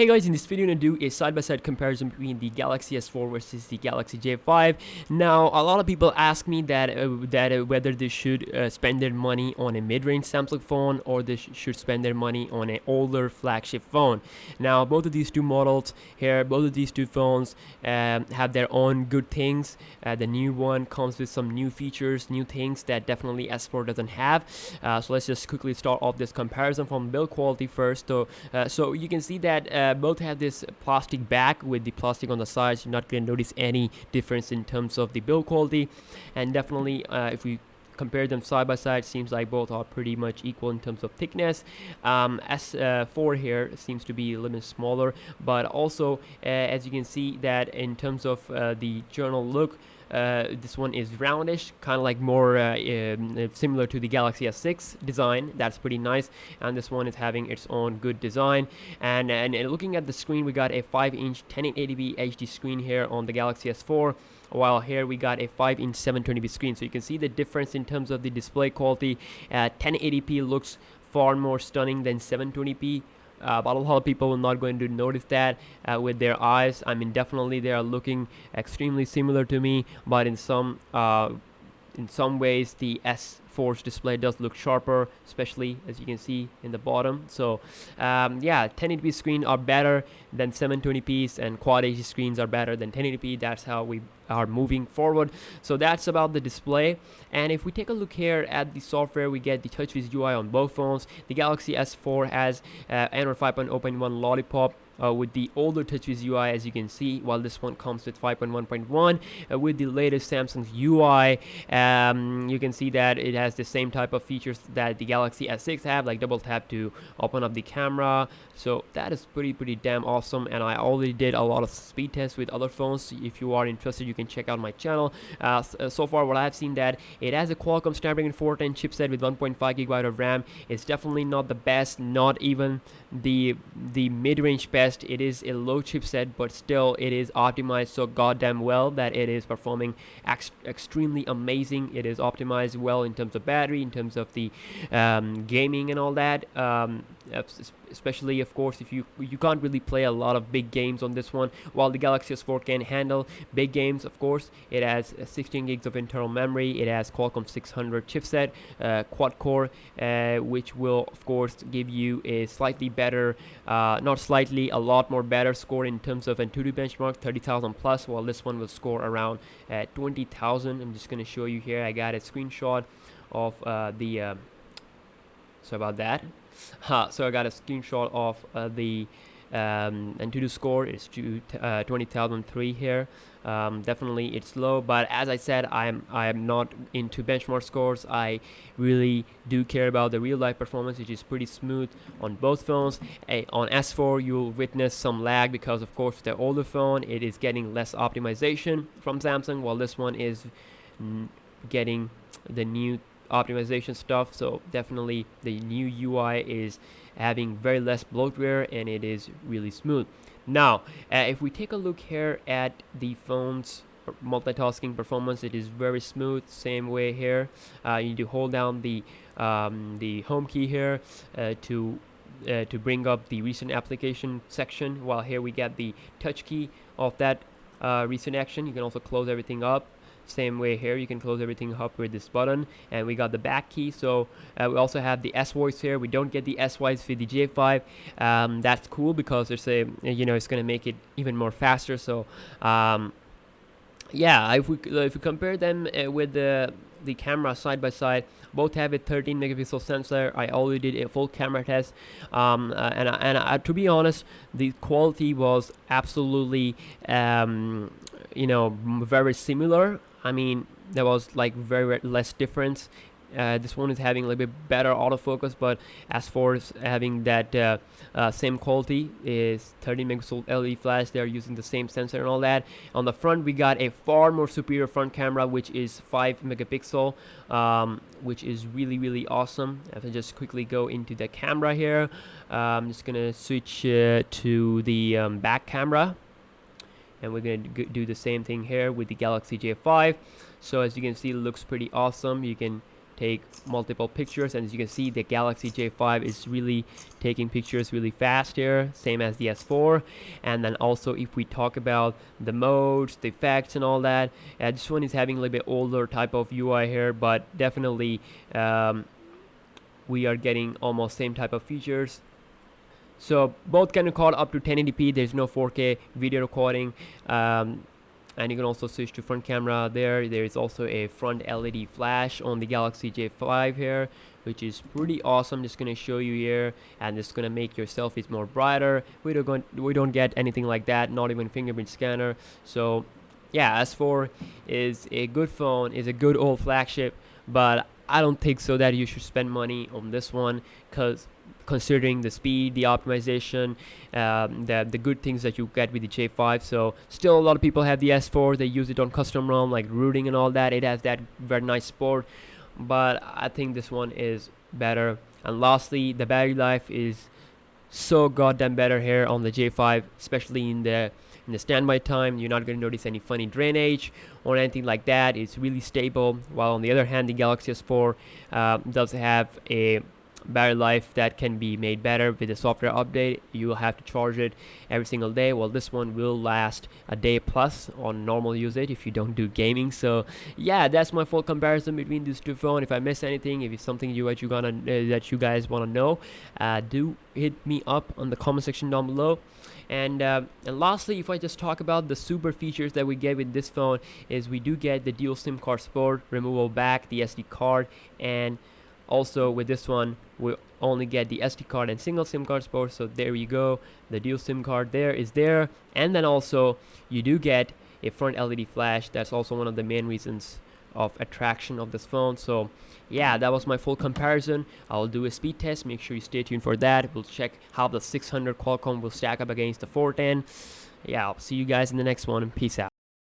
Hey guys, in this video I'm going to do a side-by-side comparison between the Galaxy S4 versus the Galaxy J5. Now, a lot of people ask me that whether they should spend their money on a mid-range Samsung phone or they should spend their money on an older flagship phone. Now, both of these two models here, both of these two phones have their own good things. The new one comes with some new features, new things that definitely S4 doesn't have. So let's just quickly start off this comparison from build quality first. So you can see that both have this plastic back with the plastic on the sides. You're not going to notice any difference in terms of the build quality, and definitely if we compare them side by side, seems like both are pretty much equal in terms of thickness. S4 here seems to be a little bit smaller, but also as you can see that in terms of the journal look, this one is roundish, kind of like more similar to the Galaxy S6 design. That's pretty nice, and this one is having its own good design. And looking at the screen, we got a 5-inch 1080p HD screen here on the Galaxy S4, while here we got a 5-inch 720p screen. So you can see the difference in terms of the display quality. 1080p looks far more stunning than 720p. But a lot of people are not going to notice that with their eyes. I mean, definitely they are looking extremely similar to me, but in some ways the S4's display does look sharper, especially as you can see in the bottom. So yeah, 1080p screens are better than 720p's, and Quad HD screens are better than 1080p. That's how we are moving forward. So that's about the display. And if we take a look here at the software, we get the TouchWiz UI on both phones. The Galaxy S4 has Android 5.0.1 Lollipop with the older TouchWiz UI, as you can see, while this one comes with 5.1.1 with the latest Samsung's UI. You can see that it has the same type of features that the Galaxy S6 have, like double tap to open up the camera. So that is pretty damn awesome, and I already did a lot of speed tests with other phones. If you are interested, you can check out my channel. So far what I've seen, that it has a Qualcomm Snapdragon 410 chipset with 1.5 GB of RAM. It's definitely not the best, not even the mid-range best. It is a low chipset, but still it is optimized so goddamn well that it is performing extremely amazing. It is optimized well in terms of battery, in terms of the gaming and all that. Especially, of course, if you can't really play a lot of big games on this one, while the Galaxy S4 can handle big games. Of course, it has 16 gigs of internal memory. It has Qualcomm 600 chipset, quad core, which will of course give you a slightly better, not slightly, a lot more better score in terms of Antutu Benchmark, 30,000 plus, while this one will score around 20,000. I'm just going to show you here. I got a screenshot of sorry about that. So I got a screenshot of the Antutu score. It's 20,003 here. Definitely it's low, but as I said, I am not into benchmark scores. I really do care about the real life performance, which is pretty smooth on both phones. On S4 you'll witness some lag because of course the older phone, it is getting less optimization from Samsung, while this one is getting the new optimization stuff. So definitely the new UI is having very less bloatware, and it is really smooth. Now if we take a look here at the phone's multitasking performance, it is very smooth. Same way here, you need to hold down the home key here to bring up the recent application section, while here we get the touch key of that recent action. You can also close everything up. Same way here, you can close everything up with this button, and we got the back key. So we also have the S voice here. We don't get the S voice with the J5. That's cool because it's a, it's going to make it even more faster. So yeah, if we compare them with the camera side by side, both have a 13 megapixel sensor. I already did a full camera test, and to be honest, the quality was absolutely very similar. I mean, there was like very less difference. This one is having a little bit better autofocus, but as far as having that same quality, is 30 megapixel LED flash. They are using the same sensor and all that. On the front, we got a far more superior front camera, which is 5 megapixel, which is really awesome. If I just quickly go into the camera here, I'm just gonna switch to the back camera, and we're going to do the same thing here with the Galaxy J5. So as you can see, it looks pretty awesome. You can take multiple pictures, and as you can see, the Galaxy J5 is really taking pictures really fast here, same as the S4. And then also, if we talk about the modes, the effects and all that, this one is having a little bit older type of UI here, but definitely we are getting almost same type of features. So both can record up to 1080p. There's no 4K video recording, and you can also switch to front camera there. There is also a front LED flash on the Galaxy J5 here, which is pretty awesome. Just gonna show you here, and it's gonna make your selfies more brighter. We don't get anything like that, not even fingerprint scanner. So yeah, S4 is a good phone, is a good old flagship, but I don't think so that you should spend money on this one, because considering the speed, the optimization, the good things that you get with the J5. So still a lot of people have the S4, they use it on custom ROM like rooting and all that. It has that very nice sport, but I think this one is better. And lastly, the battery life is so goddamn better here on the J5, especially in the standby time. You're not going to notice any funny drainage or anything like that. It's really stable, while on the other hand, the Galaxy S4 does have a battery life that can be made better with a software update. You will have to charge it every single day. Well, this one will last a day plus on normal usage if you don't do gaming. So yeah, that's my full comparison between these two phones. If I miss anything, if it's something that you guys want to know, do hit me up on the comment section down below. And lastly, if I just talk about the super features that we get with this phone, is we do get the dual SIM card support, removable back, the SD card, and also with this one we only get the SD card and single SIM card support. So there you go, the dual SIM card is there. And then also you do get a front LED flash. That's also one of the main reasons of attraction of this phone. So yeah, that was my full comparison. I'll do a speed test, make sure you stay tuned for that. We'll check how the 600 Qualcomm will stack up against the 410. Yeah, I'll see you guys in the next one. Peace out.